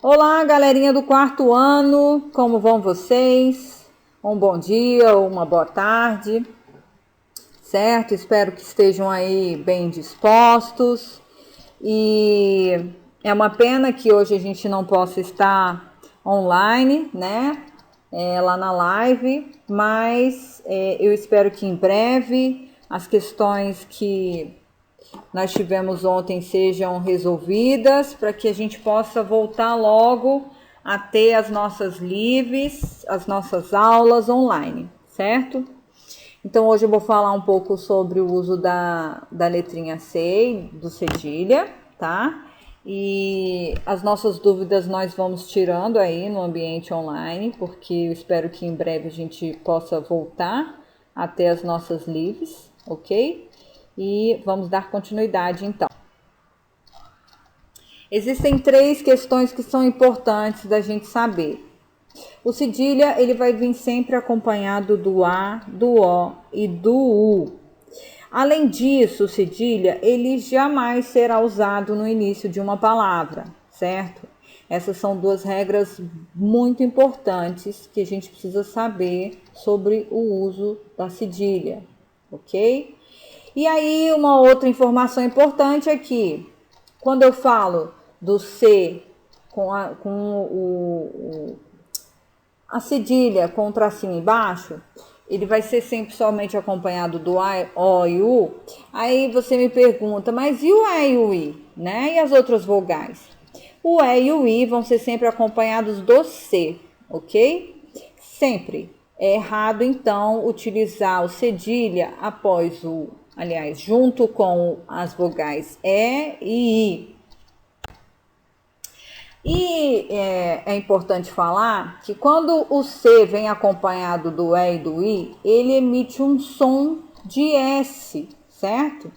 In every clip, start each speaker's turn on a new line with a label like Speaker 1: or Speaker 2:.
Speaker 1: Olá, galerinha do quarto ano, como vão vocês? Um bom dia ou uma boa tarde, certo? Espero que estejam aí bem dispostos. E é uma pena que hoje a gente não possa estar online, né? Lá na live, mas eu espero que em breve as questões que nós tivemos ontem sejam resolvidas para que a gente possa voltar logo a ter as nossas lives, as nossas aulas online, certo? Então hoje eu vou falar um pouco sobre o uso da letrinha C, do cedilha, tá? E as nossas dúvidas nós vamos tirando aí no ambiente online, porque eu espero que em breve a gente possa voltar a ter as nossas lives, ok? E vamos dar continuidade então. Existem três questões que são importantes da gente saber. O cedilha, ele vai vir sempre acompanhado do A, do O e do U. Além disso, o cedilha, ele jamais será usado no início de uma palavra, certo? Essas são duas regras muito importantes que a gente precisa saber sobre o uso da cedilha, ok? E aí, uma outra informação importante é que, quando eu falo do C com a cedilha com o tracinho embaixo, ele vai ser sempre somente acompanhado do A, O e U. Aí você me pergunta, mas e o E e o I, né? E as outras vogais? O E e o I vão ser sempre acompanhados do C, ok? Sempre. É errado, então, utilizar o cedilha após junto com as vogais E e I. E é importante falar que quando o C vem acompanhado do E e do I, ele emite um som de S, certo?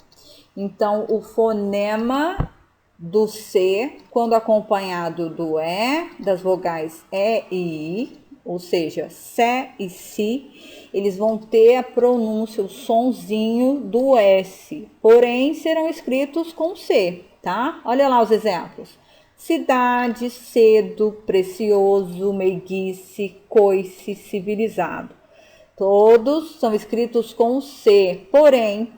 Speaker 1: Então, o fonema do C, quando acompanhado do E, das vogais E e I, ou seja, sé e si, eles vão ter a pronúncia, o sonzinho do S, porém serão escritos com C, tá? Olha lá os exemplos. Cidade, cedo, precioso, meiguice, coice, civilizado. Todos são escritos com C, porém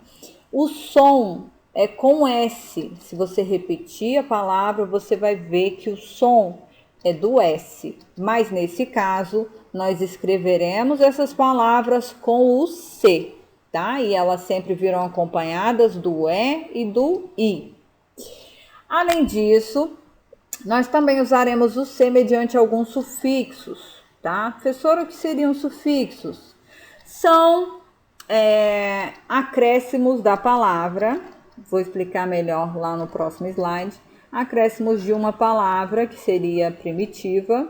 Speaker 1: o som é com S. Se você repetir a palavra, você vai ver que o som é do S. Mas nesse caso, nós escreveremos essas palavras com o C, tá? E elas sempre virão acompanhadas do E e do I. Além disso, nós também usaremos o C mediante alguns sufixos, tá? Professora, o que seriam sufixos? São acréscimos da palavra, vou explicar melhor lá no próximo slide. Acréscimos de uma palavra que seria primitiva,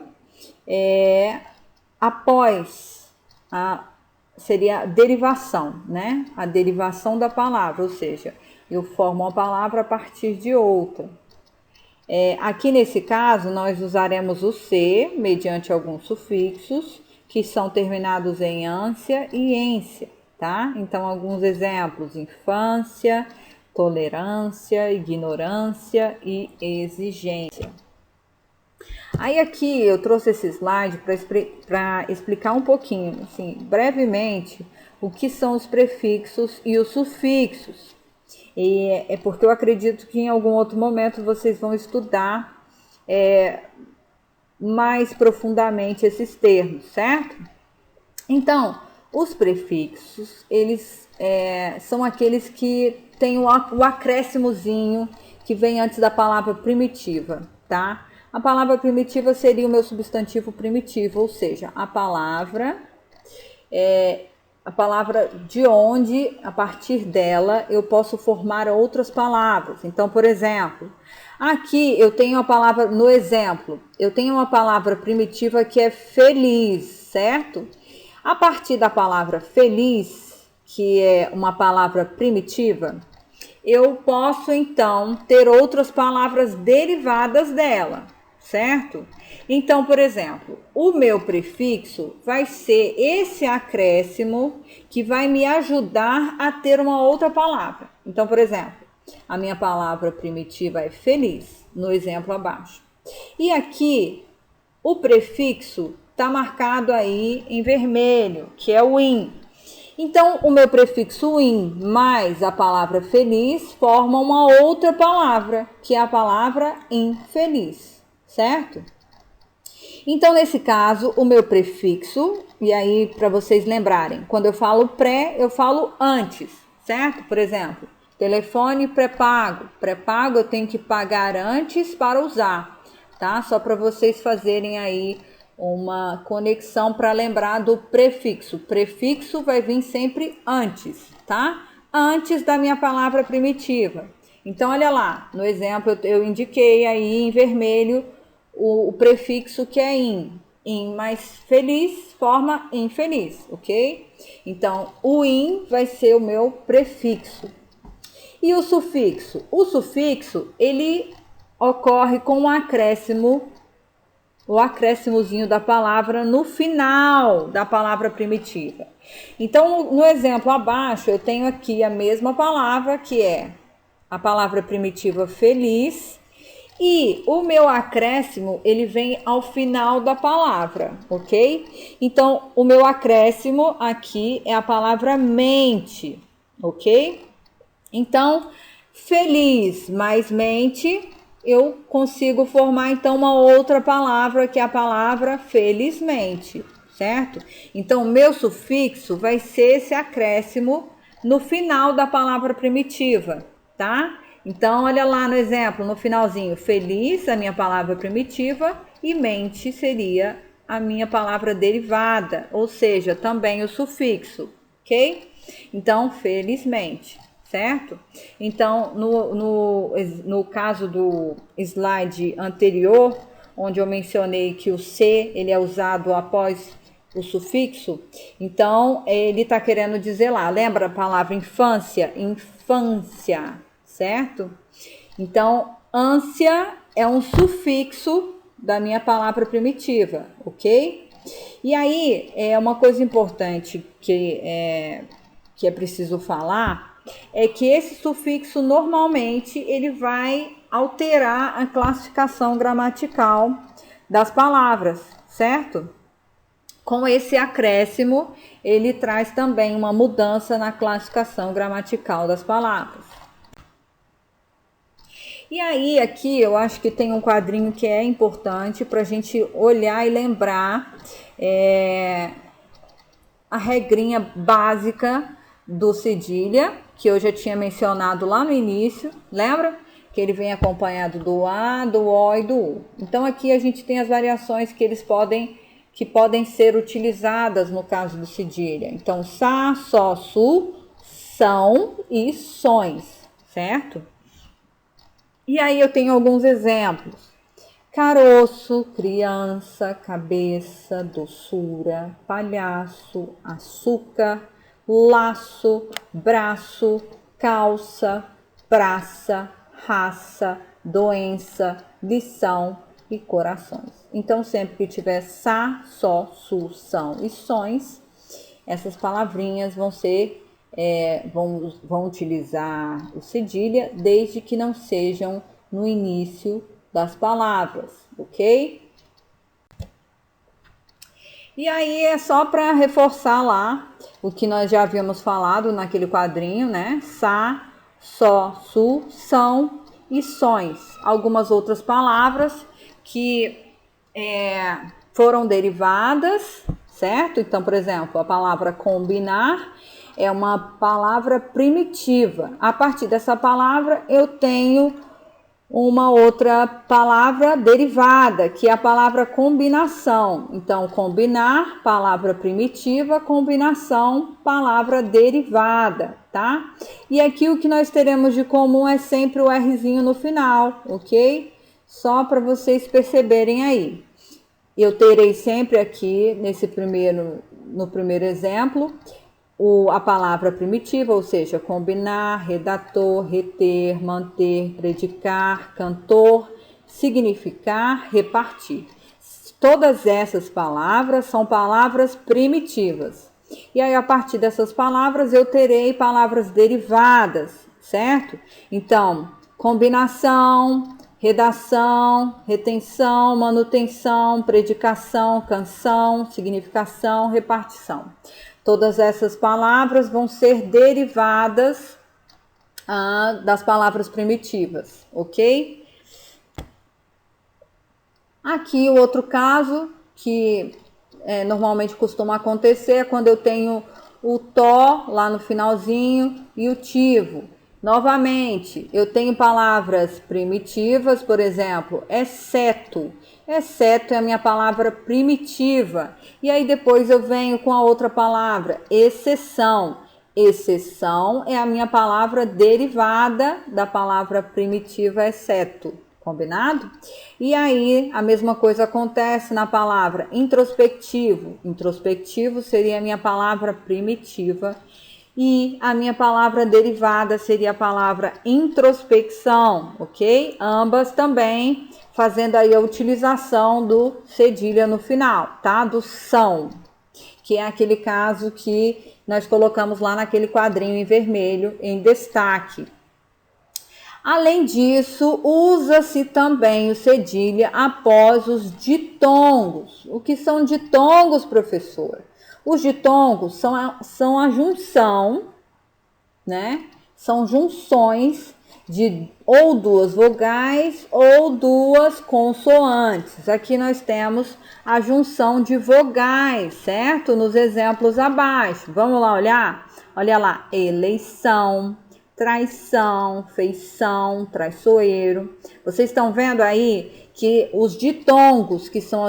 Speaker 1: após seria a derivação, né? A derivação da palavra, ou seja, eu formo uma palavra a partir de outra. Aqui nesse caso, nós usaremos o C mediante alguns sufixos que são terminados em ância e ência, tá? Então, alguns exemplos: infância, tolerância, ignorância e exigência. Aí aqui eu trouxe esse slide para explicar um pouquinho, assim, brevemente, o que são os prefixos e os sufixos. E é porque eu acredito que em algum outro momento vocês vão estudar mais profundamente esses termos, certo? Então, os prefixos, eles são aqueles que têm o acréscimozinho que vem antes da palavra primitiva, tá? A palavra primitiva seria o meu substantivo primitivo, ou seja, a palavra de onde, a partir dela, eu posso formar outras palavras. Então, por exemplo, aqui eu tenho a palavra, no exemplo, eu tenho uma palavra primitiva que é feliz, certo? A partir da palavra feliz, que é uma palavra primitiva, eu posso então ter outras palavras derivadas dela, certo? Então, por exemplo, o meu prefixo vai ser esse acréscimo que vai me ajudar a ter uma outra palavra. Então, por exemplo, a minha palavra primitiva é feliz, no exemplo abaixo. E aqui, o prefixo está marcado aí em vermelho, que é o in. Então, o meu prefixo in mais a palavra feliz formam uma outra palavra, que é a palavra infeliz, certo? Então, nesse caso, o meu prefixo, e aí para vocês lembrarem, quando eu falo pré, eu falo antes, certo? Por exemplo, telefone pré-pago. Pré-pago eu tenho que pagar antes para usar, tá? Só para vocês fazerem aí uma conexão para lembrar do prefixo. Prefixo vai vir sempre antes, tá? Antes da minha palavra primitiva. Então, olha lá, no exemplo eu indiquei aí em vermelho o prefixo que é in. In mais feliz forma infeliz, ok? Então, o in vai ser o meu prefixo. E o sufixo? O sufixo, ele ocorre com um acréscimo, o acréscimozinho da palavra no final da palavra primitiva. Então, no exemplo abaixo, eu tenho aqui a mesma palavra, que é a palavra primitiva feliz, e o meu acréscimo, ele vem ao final da palavra, ok? Então, o meu acréscimo aqui é a palavra mente, ok? Então, feliz mais mente, eu consigo formar então uma outra palavra, que é a palavra felizmente, certo? Então, meu sufixo vai ser esse acréscimo no final da palavra primitiva, tá? Então, olha lá no exemplo, no finalzinho, feliz, a minha palavra primitiva, e mente seria a minha palavra derivada, ou seja, também o sufixo, ok? Então, felizmente, certo? Então, no caso do slide anterior, onde eu mencionei que o C, ele é usado após o sufixo, então, ele está querendo dizer lá, lembra a palavra infância? Infância, certo? Então, ânsia é um sufixo da minha palavra primitiva, ok? E aí, é uma coisa importante que é preciso falar, é que esse sufixo, normalmente, ele vai alterar a classificação gramatical das palavras, certo? Com esse acréscimo, ele traz também uma mudança na classificação gramatical das palavras. E aí, aqui, eu acho que tem um quadrinho que é importante para a gente olhar e lembrar a regrinha básica do cedilha, que eu já tinha mencionado lá no início, lembra? Que ele vem acompanhado do A, do O e do U. Então, aqui a gente tem as variações que podem ser utilizadas no caso do cedilha. Então, sa, só, su, são e sões, certo? E aí eu tenho alguns exemplos. Caroço, criança, cabeça, doçura, palhaço, açúcar, laço, braço, calça, praça, raça, doença, lição e corações. Então, sempre que tiver sa, só, su, são e sões, essas palavrinhas vão utilizar o cedilha, desde que não sejam no início das palavras, ok? E aí é só para reforçar lá o que nós já havíamos falado naquele quadrinho, né? Sa, só, su, são e sões. Algumas outras palavras que foram derivadas, certo? Então, por exemplo, a palavra combinar é uma palavra primitiva. A partir dessa palavra, eu tenho uma outra palavra derivada, que é a palavra combinação. Então, combinar, palavra primitiva, combinação, palavra derivada, tá? E aqui o que nós teremos de comum é sempre o Rzinho no final, ok? Só para vocês perceberem aí. Eu terei sempre aqui, no primeiro exemplo, a palavra primitiva, ou seja, combinar, redator, reter, manter, predicar, cantor, significar, repartir. Todas essas palavras são palavras primitivas. E aí, a partir dessas palavras, eu terei palavras derivadas, certo? Então, combinação, redação, retenção, manutenção, predicação, canção, significação, repartição. Todas essas palavras vão ser derivadas das palavras primitivas, ok? Aqui o outro caso que normalmente costuma acontecer é quando eu tenho o tó lá no finalzinho e o tivo. Novamente, eu tenho palavras primitivas, por exemplo, exceto. Exceto é a minha palavra primitiva. E aí depois eu venho com a outra palavra, exceção. Exceção é a minha palavra derivada da palavra primitiva exceto. Combinado? E aí, a mesma coisa acontece na palavra introspectivo. Introspectivo seria a minha palavra primitiva. E a minha palavra derivada seria a palavra introspecção, ok? Ambas também fazendo aí a utilização do cedilha no final, tá? Do são, que é aquele caso que nós colocamos lá naquele quadrinho em vermelho em destaque. Além disso, usa-se também o cedilha após os ditongos. O que são ditongos, professor? Os ditongos são a junção, né? São junções de ou duas vogais ou duas consoantes. Aqui nós temos a junção de vogais, certo? Nos exemplos abaixo. Vamos lá olhar? Olha lá, eleição, traição, feição, traiçoeiro. Vocês estão vendo aí que os ditongos, que são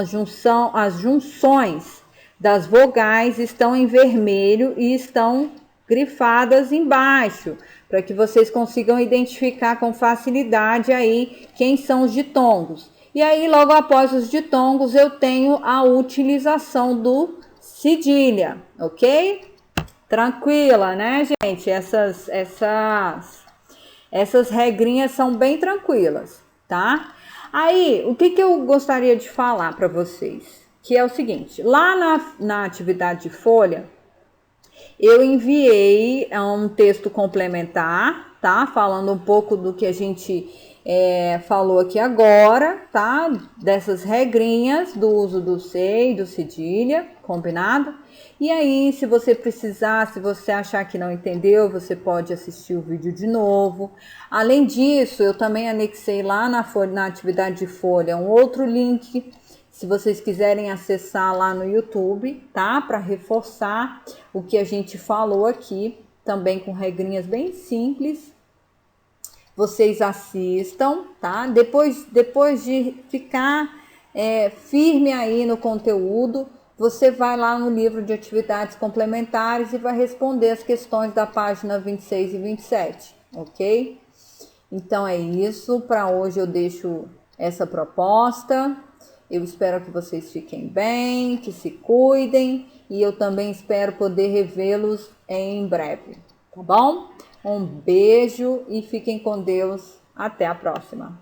Speaker 1: as junções das vogais, estão em vermelho e estão grifadas embaixo, para que vocês consigam identificar com facilidade aí quem são os ditongos. E aí, logo após os ditongos, eu tenho a utilização do cedilha, ok? Tranquila, né, gente? Essas regrinhas são bem tranquilas, tá? Aí, o que eu gostaria de falar para vocês? Que é o seguinte, lá na atividade de folha, eu enviei um texto complementar, tá? Falando um pouco do que a gente falou aqui agora, tá? Dessas regrinhas do uso do se e do cedilha, combinado? E aí, se você precisar, se você achar que não entendeu, você pode assistir o vídeo de novo. Além disso, eu também anexei lá na atividade de folha um outro link, se vocês quiserem acessar lá no YouTube, tá? Para reforçar o que a gente falou aqui, também com regrinhas bem simples. Vocês assistam, tá? Depois de ficar firme aí no conteúdo, você vai lá no livro de atividades complementares e vai responder as questões da página 26 e 27, ok? Então é isso, para hoje eu deixo essa proposta. Eu espero que vocês fiquem bem, que se cuidem e eu também espero poder revê-los em breve, tá bom? Um beijo e fiquem com Deus. Até a próxima.